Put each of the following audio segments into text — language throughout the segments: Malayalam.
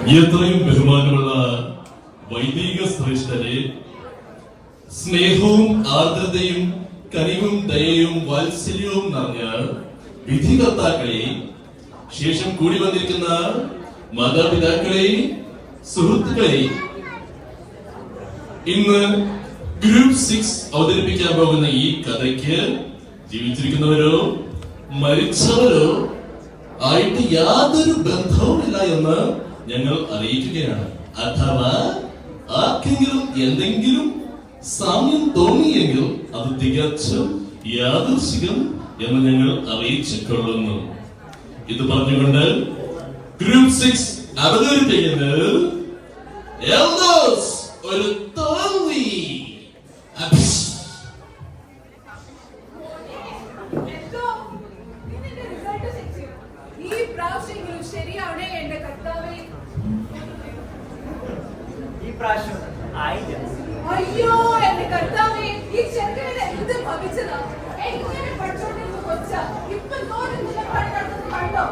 എത്രയും ബഹുമാനമുള്ള വൈദിക ശ്രേഷ്ഠരെ, സ്നേഹവും ആർദ്രതയും കനിവും ദയയും വാത്സല്യവും നിറഞ്ഞ വിധികർത്താക്കളെ, ശേഷം കൂടി വന്നിരിക്കുന്ന മാതാപിതാക്കളെ, സുഹൃത്തുക്കളെ, ഇന്ന് ഗ്രൂപ്പ് 6 അവതരിപ്പിക്കാൻ പോകുന്ന ഈ കഥയ്ക്ക് ജീവിച്ചിരിക്കുന്നവരോ മരിച്ചവരോ ആയിട്ട് യാതൊരു ബന്ധവുമില്ല എന്ന് ഞങ്ങൾ അറിയിക്കുകയാണ്. അഥവാ ആർക്കെങ്കിലും എന്തെങ്കിലും സാമ്യം തോന്നിയെങ്കിൽ അത് തികച്ചും യാദൃശ്ചികം എന്ന് ഞങ്ങൾ അറിയിച്ചുകൊള്ളുന്നു. ഇത് പറഞ്ഞുകൊണ്ട് ഗ്രൂപ്പ് 6 അവതരിപ്പിക്കുന്നത് എൽഡേഴ്സ് ഒരു തോൽവി. അയ്യോ എന്റെ കർത്താവേ, ഈ ചെറുക്കനെ എന്ത് ഭവിച്ചതാ? എങ്ങനെ പഠിച്ചോണ്ടിരുന്ന കൊച്ചാ ഇപ്പൊ കണ്ടോ?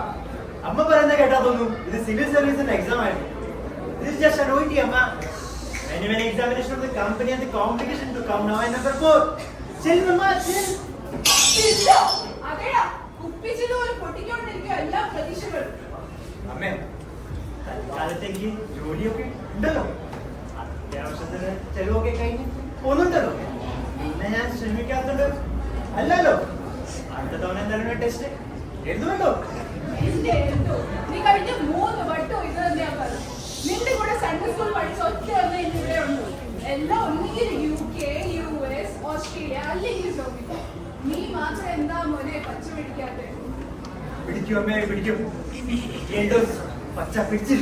അമ്മ പറയുന്ന കേട്ടാ തോന്നുന്നു ഇത് സിവിൽ സർവീസിന്റെ എക്സാം ആയിരുന്നു. This is just an OET, Amma. When examination of the company and the competition to come now in number 4. Chill, Mama, chill. ചില്ല. അതെടാ, കുപ്പിച്ചില് ഒരു പൊട്ടിക്കൊണ്ടിരിക്കുക എല്ലാ പ്രതീക്ഷകളും. അമ്മേ, തൽക്കാലത്തേക്ക് ജോലിയൊക്കെ ഉണ്ടല്ലോ, അത്യാവശ്യത്തിന് ചെലവൊക്കെ കഴിഞ്ഞ് പോകുന്നുണ്ടല്ലോ. പിന്നെ ഞാൻ ശ്രമിക്കാത്തത് അല്ലല്ലോ. അടുത്ത തവണ എന്തായാലും ടെസ്റ്റ് എഴുതുമല്ലോ. നീ കഴിഞ്ഞ 3 വട്ടം ഇത് തന്നെയാ പറഞ്ഞു. നിന്റെ കൂടെ സൺഡേ സ്കൂൾ പഠിച്ച ഒറ്റ ഒന്നേ ഇവിടെ ഉള്ളൂ. എല്ലാം ഒന്നുകിൽ UK, US, ഓസ്ട്രേലിയ അല്ലെങ്കിൽ ജോബിക്ക്. നീ മാത്രം എന്താ മോനെ പച്ച പിടിക്കാതെ? പിടിക്കും അമ്മേ, പിടിക്കും. എന്തോ പച്ച പിടിച്ചു.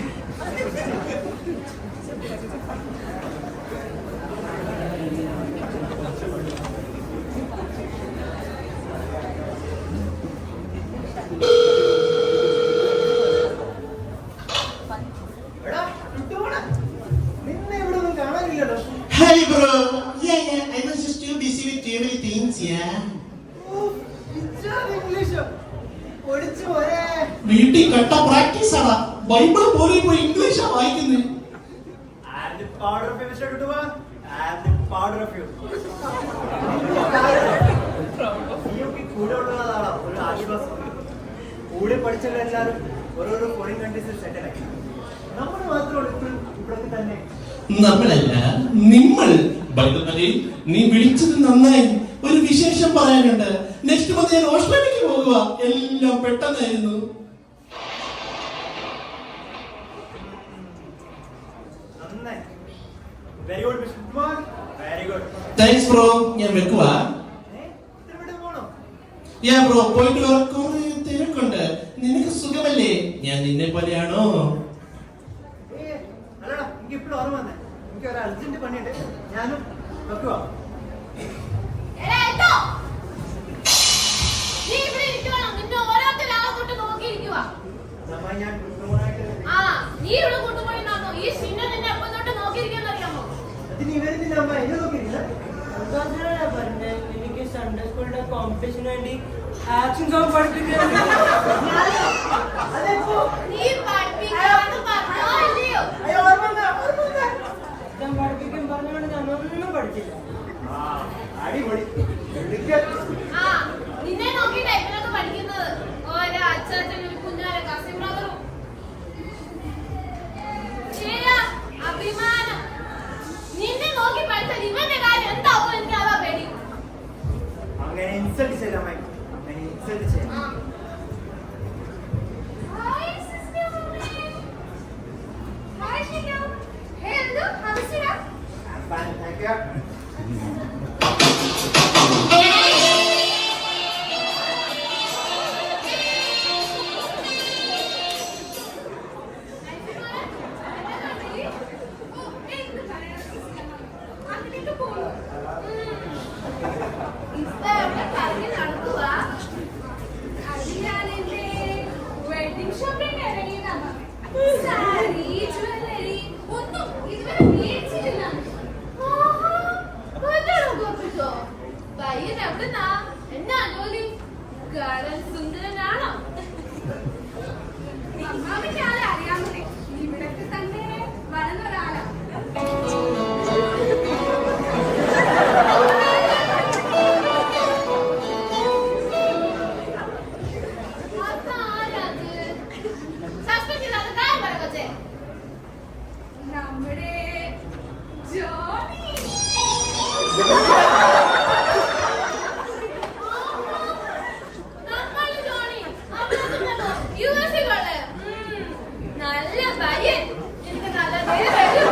Hey bro, yeah, I was just too busy with too many things, yeah. വീട്ടിൽ കട്ട പ്രാക്ടീസ് ആണ്. ബൈബിൾ പോലെ പോയി ഇംഗ്ലീഷാ വായിക്കുന്നത്. കൂടെ പഠിച്ചവരെല്ലാരും ഓരോരോ ഫോറിൻ കൺട്രീസിൽ സെറ്റിൽ ആക്കി. നമ്മൾ മാത്രമേ ഇവിടെ തന്നെ. നമ്മളല്ല, നിങ്ങൾ. നീ വിളിച്ചത് നന്നായി. ഒരു വിശേഷം പറയാനുണ്ട്. നെക്സ്റ്റ് മന്ത് ഞാൻ ഓസ്ട്രേലിയക്ക് പോകുക. എല്ലാം പെട്ടെന്നായിരുന്നു. താങ്ക്സ് ബ്രോ, ഞാൻ വെക്കുവാ. യാ ബ്രോ, പോയിട്ട് കുറെ തിരക്കുണ്ട്. നിനക്ക് സുഖമല്ലേ? ഞാൻ നിന്നെ പോലെയാണോ? ഇപ്പോഴും ഓർമ്മ വന്നേ, എനിക്ക് ഒരു അർജന്റ് പണിയുണ്ട്. ഞാനും വെക്കുവാ. എനിക്ക് സൺഡേ സ്കൂളിന്റെ കോമ്പറ്റീഷന് വേണ്ടി ആക്ഷൻ സോങ് പഠിപ്പിക്കാൻ പറഞ്ഞുകൊണ്ട് ഞാനൊന്നും പഠിച്ചില്ല. അടിപൊളി. നിന്നെ നോക്കിട്ടാ ഇവരൊക്കെ പഠിക്കുന്നത്. ഓരോ അച്ചാച്ചനും കുഞ്ഞാരെ കസിൻ ബ്രദറും. അഭിമാനം. നിന്നെ നോക്കി പഠിച്ചാൽ ഇവന്റെ കാര്യം എന്താവും എനിക്ക് അതാ പേടി. അങ്ങനെ ഇൻസൾട്ട് ചെയ്താൽ മതി. അങ്ങനെ ഇൻസൾട്ട് ചെയ്യാം. സാരി, ജ്വല്ലറി ഒന്നും ഇതുവരെ മേടിച്ചിട്ടില്ല. നമ്മുടെ ജോണി. നമ്മള് ജോണി. അവനൊന്നുമല്ലോ. USA കള്. നല്ല പയ്യൻ. എനിക്ക് നല്ല പേര് തരും.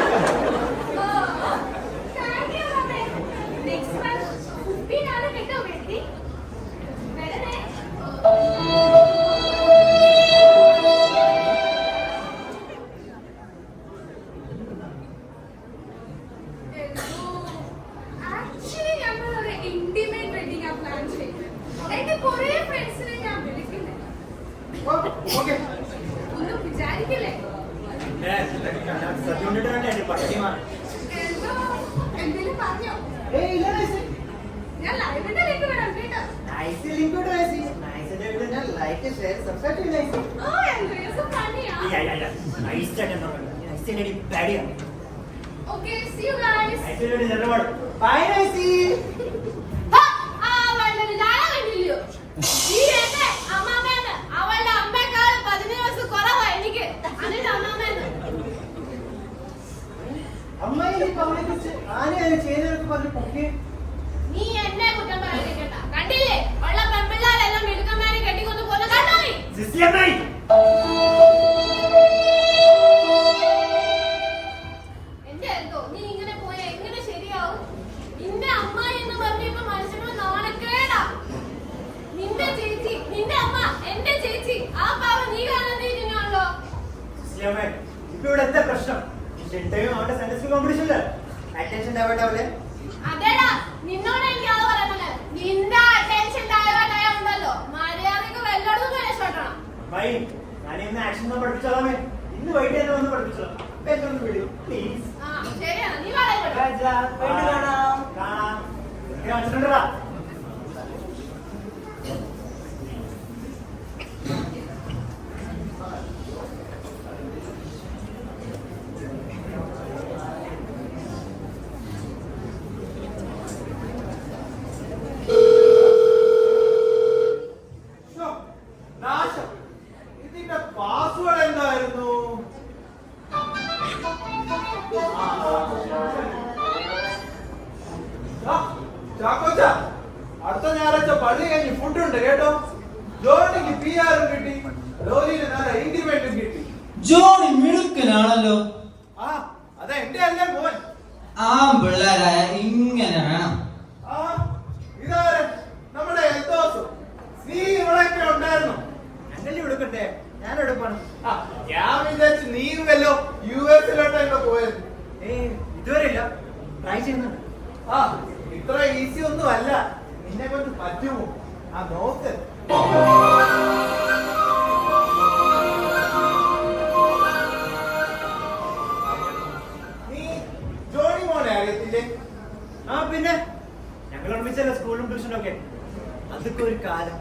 Thank you, Rabe. Next month 15 ആണ് കേട്ടോ വെട്ടി. വരണേ. Actually, ഞങ്ങളൊരു intimate wedding ആ plan ചെയ്യുന്നത്. എന്റെ കുറേ ഫ്രണ്ട്സിനെ ഞാൻ വിളിക്കുന്നുണ്ട്. ഒന്നും വിചാരിക്കില്ലേ? സത്യം കൊണ്ടിട്ട് വേണ്ട എന്റെ പട്ടിമാർ. എന്തോ എന്തേലും പറഞ്ഞോ? ഏയ് ഇല്ല നൈസ്. ഞാൻ ലൈവിന്റെ ലിങ്ക് വിടാം കേട്ടോ. നൈസ് ലിങ്ക് ഇട്ട് നൈസ്. നൈസിന്റെ വീഡിയോ ഞാൻ ലൈക്ക് ഷെയർ സബ്സ്ക്രൈബ് ചെയ്ത് നൈസ്. ഓ എൻട്രീസ് ഫണ്ണിയാ. നൈസ് ആയിട്ട് നൈസിന്റെ ബാഡിയാ. Okay, see you guys. നൈസിന്റെ ജനറൽ ബൈ നൈസി. ആ വല്ലൊരു ജാട കണ്ടില്ലയോ? ഈ എന്നെ അമ്മാമ്മേന്ന്. അവളുടെ അമ്മേക്കാൾ 15 വയസ്സ് കുറവാ എനിക്ക്. എന്നിട്ട് അമ്മാമ്മേന്ന്. അമ്മായി അവളെ കുറിച്ച് ആരെയാണ് ചെയ്തതൊക്കെ പറഞ്ഞ് പൊക്കി. നീ എന്നെ കുറ്റം പറയാതിരിക്കണ്ട. കണ്ടില്ലേ? ഉള്ള പെൺപിള്ളാരെല്ലാം മിടുക്കന്മാരെ കെട്ടിക്കൊണ്ടു പോലെ കണ്ടോ നീ? സിസിയമ്മായി എന്റെ എന്തോ നീ ഇങ്ങനെ പോയാ എങ്ങനെ ശരിയാവും? നിന്റെ അമ്മായി എന്ന് പറഞ്ഞപ്പോ മനുഷ്യന് നാണക്കേടാ. നിന്റെ ചേച്ചി, നിന്റെ അമ്മ, എന്റെ ചേച്ചി, ആ പാവം നീ കാണുന്നതിനാണല്ലോ. സിസിയമ്മായി ഇപ്പൊ ഇവിടെ എന്താ പ്രശ്നം? ഷെട്ടയും അവന്റെ സെൻട്രൽ സ്കൂൾ കോമ്പറ്റീഷനില് അറ്റൻഷൻ ഡൈവേർട്ട് ആവില്ലേ? അതേടാ നിന്നോട് എനിക്ക് അത് പറയുന്നത്. നിന്റെ അറ്റൻഷൻ ഡൈവേർട്ട് ആയ ഉണ്ടല്ലോ മര്യാദക്ക് വല്ലയിടത്തും പോയി രക്ഷപ്പെടണം. അമ്മായി ഞാൻ ഇന്ന് ആക്ഷൻ പഠിപ്പിച്ചോളാമേ. ഇന്ന് വൈകിട്ട് തന്നെ വന്ന് പഠിപ്പിച്ചോളാം. എന്നൊന്ന് വിടൂ പ്ലീസ്. ആ ശരിയാണ് നീ പറയപ്പെടും. കാണാം. കാണിച്ചിട്ടുണ്ടാ. നാശം. ഇതിന്റെ പാസ്വേഡ് എന്തായിരുന്നു? ചാക്കോച്ച അടുത്ത ഞായറാഴ്ച പള്ളി കഴിഞ്ഞ് ഫുഡ് ഉണ്ട് കേട്ടോ. ജോണിക്ക് PR കിട്ടി, ലോലിന് നല്ല ഇൻക്രിമെന്റും കിട്ടി. ജോണി മിടുക്കനാണല്ലോ. ആ അതെ എന്റെ അല്ലേ മോൻ. ആ പിള്ളേരായ ഇങ്ങനെ വേണം. ആ ഇതാരെ നമ്മുടെ എൽദോസ്. നീ ഇവിടെയൊക്കെ ഉണ്ടായിരുന്നു. ഞങ്ങൾ എടുക്കട്ടെ. ഞാൻ എടുക്കണം. ഞാൻ വിചാരിച്ചു നീ വല്ലോ US-ലോട്ടോ പോയത്. ഇതുവരെ ഇല്ല. ട്രൈ ചെയ്യുന്നുണ്ട്. ആ ഇത്ര ഈസി ഒന്നും അല്ല. നിന്നെ കൊണ്ട് പറ്റുമോ? ആ നോക്ക്. നീ ജോണി മോനെ അറിയത്തില്ലേ? ആ പിന്നെ ഞങ്ങൾ ഒരുമിച്ചല്ലേ സ്കൂളും ട്യൂഷനും ഒക്കെ. അതൊക്കെ ഒരു കാലം.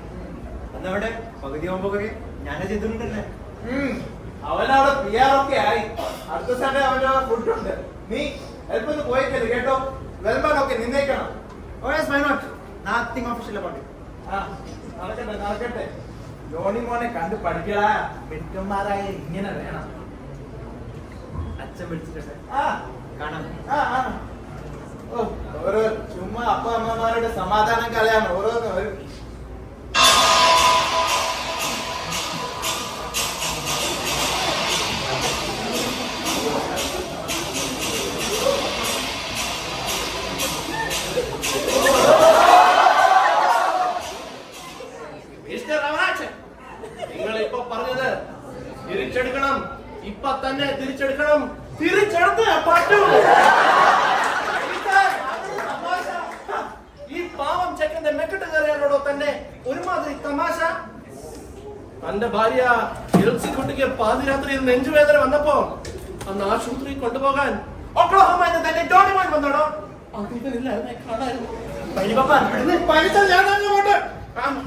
അന്നവിടെ പകുതി ആവുമ്പോഴൊക്കെ ഞാനെ ചെയ്തിട്ടുണ്ടല്ലേ. അവനവിടെ PR ഒക്കെ ആയി. അടുത്ത സൺഡേ അവന്റെ ഫുഡ് ഉണ്ട്. നീ എൽപ്പൊന്ന് പോയിക്കല്ലേ കേട്ടോ. വെൽമാനൊക്കെ നിന്നേക്കണം. നടക്കട്ടെ. ജോണി മോനെ കണ്ട് പഠിക്കടാ. മിടുക്കന്മാരായ ഇങ്ങനെ വേണം. അച്ഛൻ വിളിച്ചിട്ടുണ്ട്. കാണാം. ഓ ഓരോ ചുമ്മാ അപ്പ അമ്മമാരുടെ സമാധാനം കളയാണ് ഓരോന്ന്. നിങ്ങൾ ഇപ്പൊ പറഞ്ഞത് തിരിച്ചെടുക്കണം. ഇപ്പൊ തന്നെ തിരിച്ചെടുക്കണം. തിരിച്ചെടുത്ത് പറ്റൂ. ഈ പാവം ചെക്കന്റെ മെക്കെട്ട് കയറിയാണോ തന്നെ ഒരുമാതിരി തമാശ. തന്റെ ഭാര്യ എൽസിക്കുട്ടിക്ക് പാതിരാത്രിയിൽ നെഞ്ചുവേദന വന്നപ്പോ അന്ന് ആശുപത്രിയിൽ കൊണ്ടുപോകാൻ ഒക്ലഹോമയിൽ നിന്ന് തന്നെ ജോണി മോൻ വന്നോടോ. അതില്ലായിരുന്നെ കാണായിരുന്നു.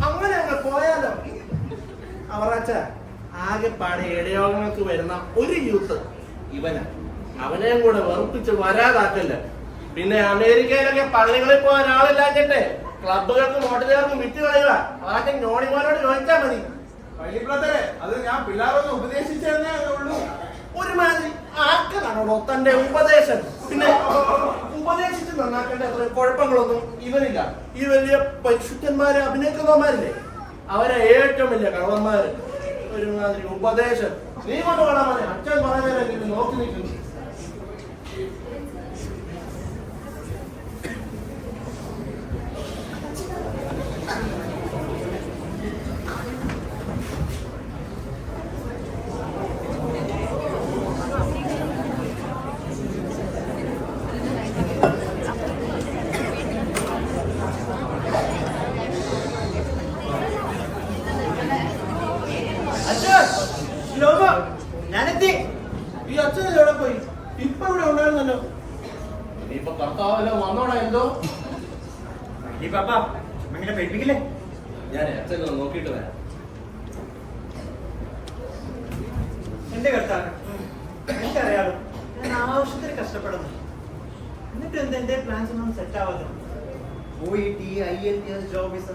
അങ്ങനെ അങ്ങ് പോയാലോ. അവറാച്ച ആകെ പാടെ ഇടയോഗങ്ങൾക്ക് വരുന്ന ഒരു യൂത്ത് ഇവന്. അവനെയും കൂടെ വെറുപ്പിച്ച് വരാതാക്കല്ല. പിന്നെ അമേരിക്കയിലൊക്കെ പള്ളികളിൽ പോകാൻ ആളില്ലാഞ്ഞിട്ട് ക്ലബുകൾക്കും ഹോട്ടലുകൾക്കും വിറ്റ് കളയുക. ആദ്യം ജോണിമോനോട് ചോദിച്ചാൽ മതി. അത് ഞാൻ പിള്ളേരൊന്ന് ഉപദേശിച്ചേ ഉള്ളൂ. ഒരുമാതിരി ആർക്കതാണോ ആണോ തന്റെ ഉപദേശം? പിന്നെ ഉപദേശിച്ച് നന്നാക്കേണ്ട അത്ര കുഴപ്പങ്ങളൊന്നും ഇവരില്ല. ഈ വലിയ പരിശുദ്ധന്മാരെ അഭിനയിക്കുന്നവന്മാരില്ലേ, അവരെ ഏറ്റവും വലിയ കള്ളന്മാര്. ഒരുമാതിരി ഉപദേശം. നീ കൊണ്ട് കാണാൻ മതി, അച്ഛൻ പറയുന്നതിനെ നോക്കി നിൽക്കുന്നു. ഞാനെത്തി. ഈ അച്ഛൻ എവിടെ പോയി? ഇപ്പൊ ഇവിടെ ഉണ്ടായിരുന്നല്ലോ. ഇനിയിപ്പൊ കർത്താവല്ലോ വന്നോടാ. എന്തോ ഈ പാപ്പ ഇങ്ങനെ പേടിപ്പിക്കില്ലേ? ഞാൻ അച്ഛനെ നോക്കിയിട്ട് വരാം. എന്റെ കർത്താവ്, എനിക്കറിയാലോ ഞാൻ ആവശ്യത്തിന് കഷ്ടപ്പെടുന്നു. എന്നിട്ട് എന്റെ പ്ലാൻസ് ഒന്നും സെറ്റ് ആവാതെ OET, IELTS, ജോബ് വിസ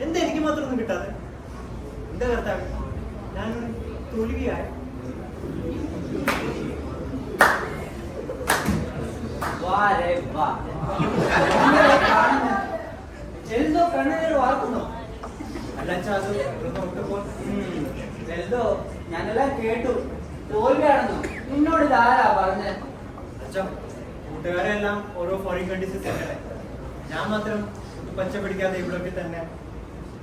എന്താ എനിക്ക് മാത്രം ഒന്നും കിട്ടാതെ? എന്റെ കർത്താവ്, ഞാൻ തോൽവിയായ എന്തോ കണ്ണുനീർ വാർക്കുന്നോ? അല്ല അച്ഛാ, അത് നോക്കുമ്പോൾ എന്തോ ഞാനെല്ലാം കേട്ടു. തോൽവിയാണെന്നോ? നിന്നോട് ഇതാരാ പറഞ്ഞേ? അച്ഛാ, കൂട്ടുകാരെല്ലാം ഓരോ ഫോറിൻ കൺട്രീസിൽ തന്നെ, ഞാൻ മാത്രം പച്ച പിടിക്കാതെ ഇവിടൊക്കെ തന്നെ.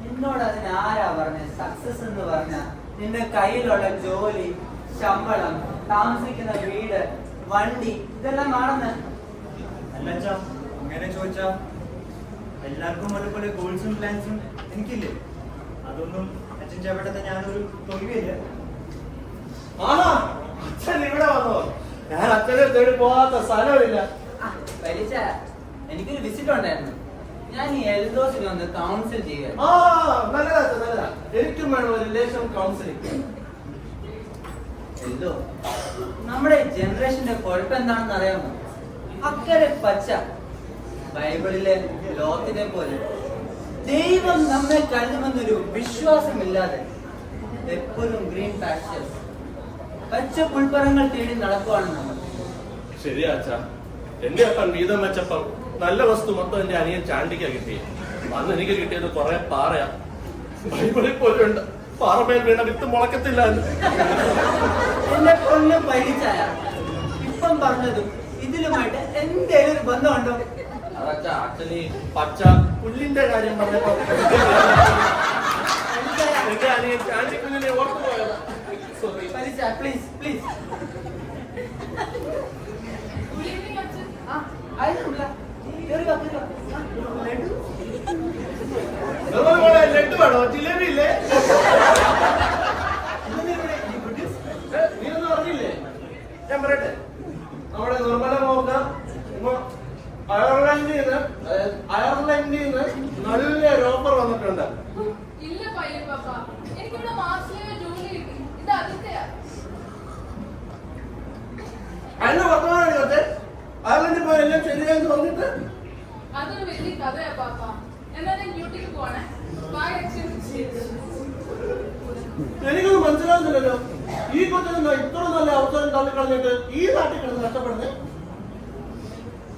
നിന്നോട് അതിന് ആരാ പറഞ്ഞേ? സക്സസ് എന്ന് പറഞ്ഞ നിന്റെ കയ്യിലുള്ള ജോലി, ശമ്പളം, താമസിക്കുന്ന വീട്, വണ്ടി, ഇതെല്ലാം ആണെന്ന്. അല്ല അച്ഛാ, അങ്ങനെ ചോദിച്ചാ എല്ലാവർക്കും ഒരുപോലെ ഗോൾസും പ്ലാൻസും എനിക്കില്ലേ? അതൊന്നും അച്ഛൻ ചേട്ടത്തെ ഞാനൊരു തോൽവിയില്ല. ആഹാ, അച്ഛൻ ഇവിടെ വന്നോ? ഞാൻ അച്ഛനെ തേടി പോകാത്ത സ്ഥലമില്ല. വലിച്ച എനിക്കൊരു വിസിറ്റ് ഉണ്ടായിരുന്നു. ഞാൻ ഈ എൽദോസിനെ ഒന്ന് കൗൺസിൽ ചെയ്യാൻ. ആ, നല്ലതാ അച്ഛൻ, നല്ലതാ. എനിക്കും വേണം ഒരു റിലേഷൻ കൗൺസിലിംഗ്. എൽദോ, നമ്മുടെ ജനറേഷന്റെ കുഴപ്പം എന്താണെന്ന് അറിയാമോ? അക്കരെ പച്ച, ബൈബിളിലെ ലോകത്തിനെ പോലെ ദൈവം നമ്മെ കരുതുമെന്നൊരു വിശ്വാസമില്ലാതെ എപ്പോഴും ഗ്രീൻ പാസ്റ്റേഴ്സ്, പച്ച പുൽപ്പറങ്ങൾ തേടി നടക്കുവാണ് നമ്മൾ. ശരിയാ അച്ഛാ. എന്റെ അപ്പൻ വീതം വെച്ചപ്പം നല്ല വസ്തു മൊത്തം എന്റെ അനിയൻ ചാണ്ടിക്കാ കിട്ടിയ. അന്ന് എനിക്ക് കിട്ടിയത് കുറെ പാറയാ. ബൈബിളിൽ പോലും ഉണ്ട്, പാറമേൽ വീണ വിത്ത് മുളക്കത്തില്ല എന്ന്. എന്റെ പൊന്നും പഴിച്ചായ, ഇപ്പം പറഞ്ഞതും ഇതിലുമായിട്ട് എന്തെങ്കിലും ഒരു ബന്ധമുണ്ടോ? അതച്ഛാ, അച്ഛനീ പച്ച പുല്ലിന്റെ കാര്യം പറഞ്ഞപ്പോ എന്റെ അനിയൻ ചാണ്ടിക്കുഞ്ഞിനെ ഓർത്തു പോയതാ. സോറി. പലിച്ച, പ്ലീസ് പ്ലീസ്. Good evening, അച്ഛൻ. ലഡു വേണോ? ജിലേബി ഇല്ലേ? നീയൊന്നും അറിഞ്ഞില്ലേ? ഞാൻ പറയട്ടെ, നമ്മുടെ നിർമ്മല മോഹന അയർലൻഡിൽ നിന്ന് നല്ലൊരു ഓഫർ വന്നിട്ടുണ്ട്. ഇല്ല പയ്യ പാപ്പ, എനിക്കിവിടെ മാർച്ചിലെ ജോലി കിട്ടി. ഇത് ആദ്യത്തെയാ. അതിന്റെ വർത്തമാനം ചോദിച്ചേ. അയർലൻഡിൽ പോയി എല്ലാം ശരിയായെന്ന് പറഞ്ഞിട്ട് അതൊരു വലിയ കഥയാ പാപ്പ. എന്നാ ഞാൻ ഡ്യൂട്ടിക്ക് പോണേ. ബൈ അച്ഛൻ. എനിക്കൊന്നും മനസ്സിലാകുന്നില്ലല്ലോ. ഈ കൊച്ചിന് ഇത്ര നല്ല അവസരം തള്ളിക്കളഞ്ഞിട്ട് ഈ നാട്ടിൽ കിടന്ന് കഷ്ടപ്പെടുന്നത്.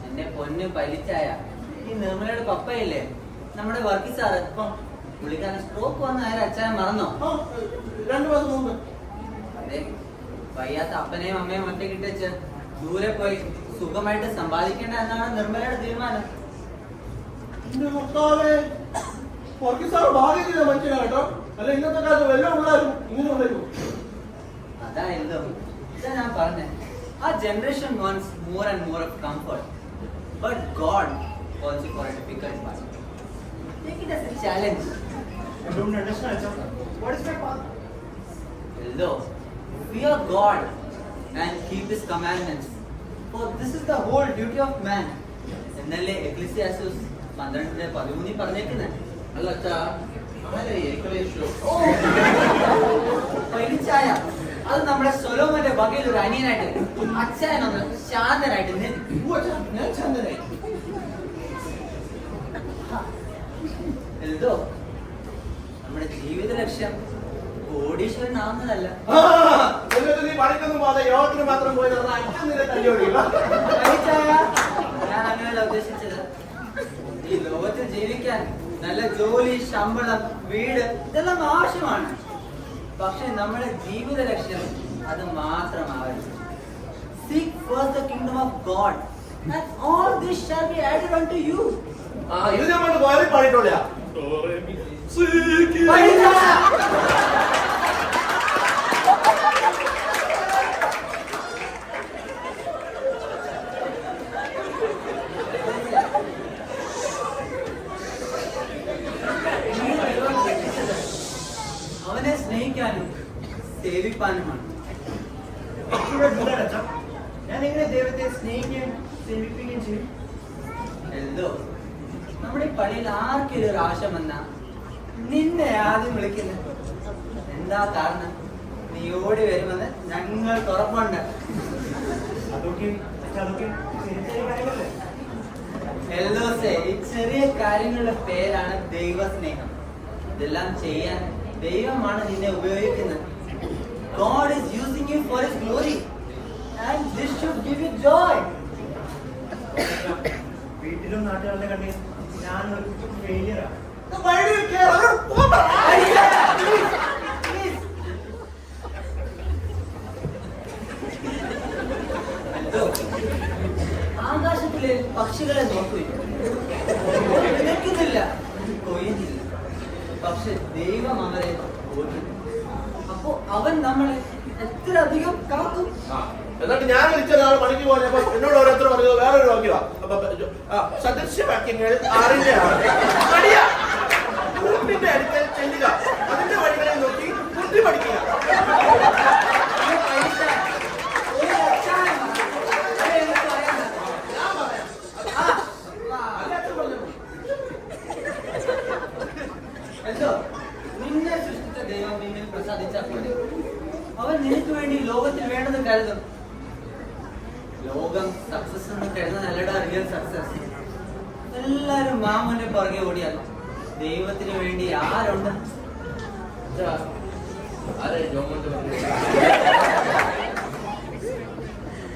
എന്റെ പൊന്ന് പലിച്ചായ, ഈ നിർമ്മലയുടെ പപ്പയില്ലേ, നമ്മുടെ വർക്കി സാറ്, പുള്ളിക്കാരൻ സ്ട്രോക്ക് വന്ന ആരും അച്ഛനെ മറന്നോ? 2 മാസം മുമ്പ്. അതെ, വയ്യാത്ത അപ്പനെയും അമ്മയും ഒറ്റക്കിട്ടച്ച് ദൂരെ പോയി സുഖമായിട്ട് സമ്പാദിക്കേണ്ട എന്നാണ് നിർമ്മലയുടെ തീരുമാനം. എന്റെ ഭർത്താവേ, വർക്കി സാർ ഭാഗ്യം ചെയ്ത മനുഷ്യനാ കേട്ടോ. അല്ല, ഇന്നത്തെ കാലത്ത് വല്ലതും ഉള്ളാരും ഇങ്ങനെ ഉള്ളൂ. അതായല്ലോ ഇതാ ഞാൻ പറഞ്ഞേ, ആ generation wants more and more of comfort, but God also for A difficult path. Take it as A challenge. I don't understand, Acha. What is my path? Although fear God and keep His commandments, for this is the whole duty of man. എന്നല്ലേ എക്ലിസിയാസ്റ്റസ് 12:13 പറഞ്ഞേക്കുന്നത്. അല്ല അച്ഛാ, പരിച്ചായ, അത് നമ്മുടെ സൊലോമന്റെ വകയിൽ ഒരു അനിയനായിട്ട് അച്ഛനൊന്ന് ശാന്തനായിട്ട് ഞാൻ ചന്ദ്രനായി. എന്തോ നമ്മുടെ ജീവിത ലക്ഷ്യം കോടീശ്വരനാവുന്നതല്ല. എന്നിട്ട് നീ പണിക്കൊന്നും പോകാതെ യോഗത്തിന് മാത്രം പോയി നടന്ന അച്ഛൻ നിന്നെ തല്ലിയോടി. പൈച്ചായ, ഞാൻ അങ്ങനെയല്ല ഉദ്ദേശിച്ചത്. ഈ ലോകത്തിൽ ജീവിക്കാൻ നല്ല ജോലി, ശമ്പളം, വീട് ഇതെല്ലാം ആവശ്യമാണ്. പക്ഷെ നമ്മുടെ ജീവിത ലക്ഷ്യം അത് മാത്രമാവരുത്. Seek first the kingdom of God, and all this shall be added unto you. ഇത് ഞാൻ പണ്ട് പോയാലും പാടിട്ടോളിയാ. അവനെ സ്നേഹിക്കാനും സേവിപ്പാനുമാണ്. ഞാൻ എങ്ങനെ ദൈവത്തെ സ്നേഹിക്കുകയും സേവിക്കുകയും ചെയ്യും? എന്തോ നമ്മുടെ ഈ പള്ളിയിൽ ആർക്കൊരു ആവശ്യം വന്നാ നിന്നെ ആദ്യം വിളിക്കുന്നത് എന്താ കാരണം? നീ ഓടി വരുമെന്ന് ഞങ്ങൾക്ക് ഉറപ്പുണ്ട്. അതൊക്കെ ചെറിയ കാര്യങ്ങളല്ലേ? എൽദോസേ, ഈ ചെറിയ കാര്യങ്ങളുടെ പേരാണ് ദൈവസ്നേഹം. ഇതെല്ലാം ചെയ്യാൻ ദൈവമാണ് നിന്നെ ഉപയോഗിക്കുന്നത്. God is using you for His glory, and this should give you joy. വീട്ടിലും നാട്ടുകാരുടെ കണ്ണിൽ ഞാനൊരു ഫെയിലിയറാണ്. ആകാശത്തിലെ പക്ഷികളെ നോക്കില്ല, നിൽക്കുന്നില്ല, കൊയ്യുന്നില്ല. പക്ഷെ ദൈവം അവരെ ഓർക്കുന്നു. അപ്പോ അവൻ നമ്മളെ എത്ര അധികം കാക്കും. എന്നിട്ട് ഞാൻ വിളിച്ച ഒരാൾ പണിക്ക് പോയപ്പോ എന്നോട് ഓരോരുത്തർ പറഞ്ഞത് വേറൊരു വാക്യമാ. സദൃശ്യവാക്യങ്ങൾ 6-ന്റെ 6 അടുക്കൽ ചെല്ലുക, അതിന്റെ വഴികളെ നോക്കി ബുദ്ധി പഠിക്കുക. നിന്നെ സൃഷ്ടിച്ച ദൈവം നിന്നിൽ പ്രസാദിച്ചാൽ മതി. അവൻ നിനക്ക് വേണ്ടി ലോകത്തിൽ വേണ്ടത് കരുതും. ലോകം സക്സസ് എന്ന് കരുതുന്നതല്ലടാ റിയൽ സക്സസ്. എല്ലാരും മാമന്റെ പുറകെ ഓടിയാൽ ദൈവത്തിന് വേണ്ടി ആരുണ്ട്?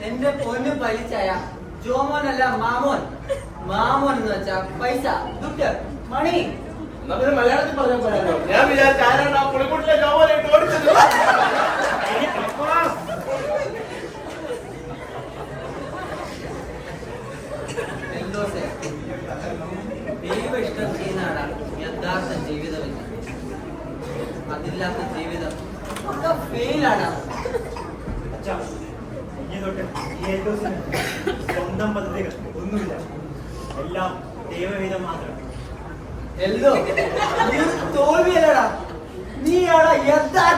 എന്റെ പൊന്ന് പലിച്ചായ ജോമോനല്ല മാമോൻ. മാമോൻ എന്ന് വെച്ചാ പൈസ, ദുട്ട്, മണി. എന്നാ പിന്നെ മലയാളത്തിൽ പറഞ്ഞാൽ പോയാലോ? ഞാൻ വിചാരിച്ച ആരാണ് ആ പുളിക്കൂട്ടിലെ ജോമോനായിട്ട് ഓടിച്ചത്. എൽദോസേ, ദൈവ ഇഷ്ടം ചെയ്യുന്നതാണ് യഥാർത്ഥ ജീവിതം. അതില്ലാത്ത ജീവിതം ഒക്കെ ഫെയിലാണ്. അച്ഛാ, ഇനി തൊട്ട് ഈ എൽദോസിന് സ്വന്തം പദ്ധതികൾ ഒന്നുമില്ല. എല്ലാം ദൈവഹിതം മാത്രം. എൽദോ, നീ തോൽവിയല്ലടാ, നീയാടാ യഥാർത്ഥ